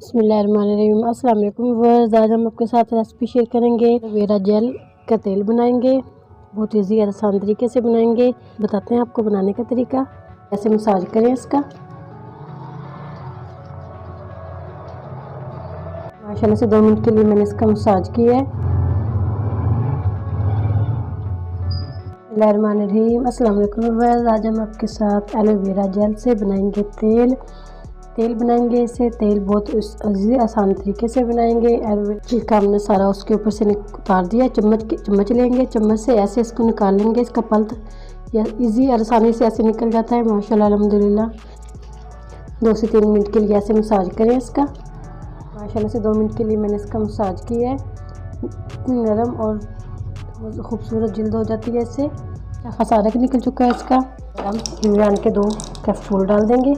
बिस्मिल्लाहिर्रहमानिर्रहीम। अस्सलाम वालेकुम व्यूअर्स, आज हम आपके साथ रेसिपी शेयर करेंगे। एलोवेरा जेल का तेल बनाएंगे, बहुत ईजी और आसान तरीके से बनाएंगे। बताते हैं आपको बनाने का तरीका। कैसे मसाज करें इसका। माशाल्लाह से 2 मिनट के लिए मैंने इसका मसाज किया है। बिस्मिल्लाहिर्रहमानिर्रहीम। अस्सलाम वालेकुम व्यूअर्स, आज हम आपके साथ एलोवेरा जेल से बनाएंगे तेल बनाएंगे। इसे तेल बहुत आसान तरीके से बनाएंगे। एलोवेरा हमने सारा उसके ऊपर से उतार दिया। चम्मच लेंगे, चम्मच से ऐसे इसको निकाल लेंगे। इसका पल्प या इजी और आसानी से ऐसे निकल जाता है माशाल्लाह अल्हम्दुलिल्लाह। 2 से 3 मिनट के लिए ऐसे मसाज करें इसका। माशाल्लाह से 2 मिनट के लिए मैंने इसका मसाज किया है। इतनी नरम और खूबसूरत जल्द हो जाती है इससे। सारा निकल चुका है इसका। हम इमरान के 2 कैप्सूल डाल देंगे।